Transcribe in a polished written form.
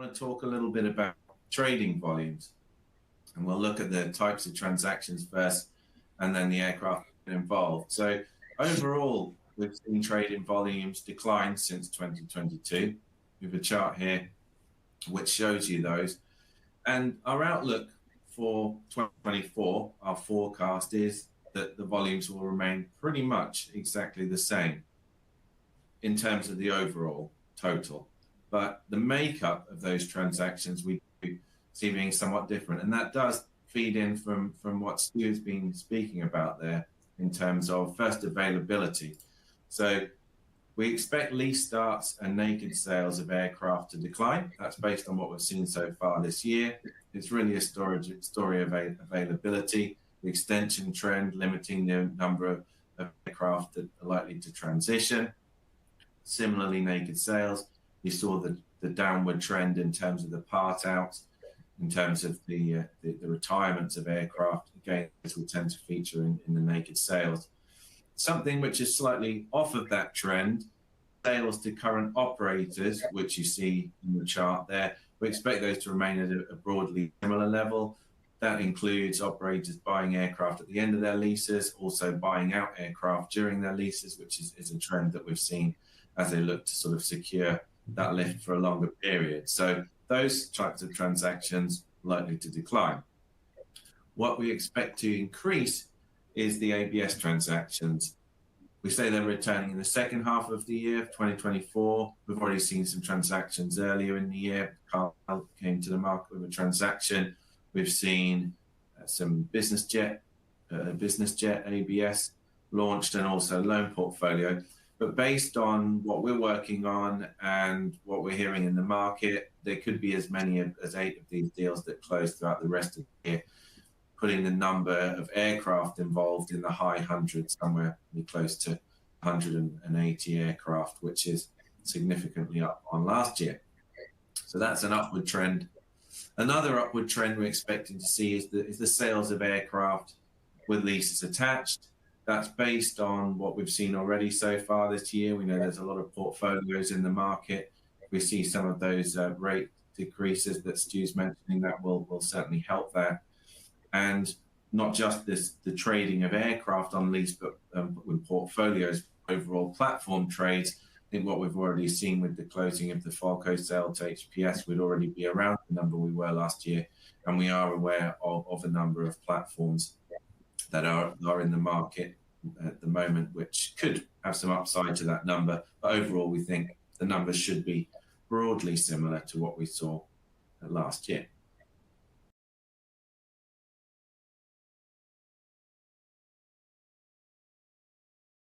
I want to talk a little bit about trading volumes, and we'll look at the types of transactions first and then the aircraft involved. So overall, we've seen trading volumes decline since 2022. We have a chart here which shows you those. And our outlook for 2024, our forecast is that the volumes will remain pretty much exactly the same in terms of the overall total. But the makeup of those transactions we do see being somewhat different. And that does feed in from what Stu's been speaking about there in terms of first availability. So we expect lease starts and naked sales of aircraft to decline. That's based on what we've seen so far this year. It's really a story of availability, the extension trend limiting the number of aircraft that are likely to transition. Similarly, naked sales, you saw the downward trend in terms of the part outs, in terms of the retirements of aircraft. Again, this will tend to feature in the naked sales. Something which is slightly off of that trend, sales to current operators, which you see in the chart there. We expect those to remain at a broadly similar level. That includes operators buying aircraft at the end of their leases, also buying out aircraft during their leases, which is a trend that we've seen as they look to sort of secure that lift for a longer period. So those types of transactions likely to decline. What we expect to increase is the ABS transactions. We say they're returning in the second half of the year, 2024. We've already seen some transactions earlier in the year. Carl came to the market with a transaction. We've seen some business jet ABS launched, and also loan portfolio. But based on what we're working on and what we're hearing in the market, there could be as many as 8 of these deals that close throughout the rest of the year, putting the number of aircraft involved in the high hundreds, somewhere close to 180 aircraft, which is significantly up on last year. So that's an upward trend. Another upward trend we're expecting to see is the sales of aircraft with leases attached. That's based on what we've seen already so far this year. We know there's a lot of portfolios in the market. We see some of those rate decreases that Stu's mentioning. That will certainly help there. And not just the trading of aircraft on lease, but with portfolios, overall platform trades. I think what we've already seen with the closing of the Falco sale to HPS would already be around the number we were last year. And we are aware of a number of platforms that are in the market at the moment, which could have some upside to that number. But overall, we think the numbers should be broadly similar to what we saw last year.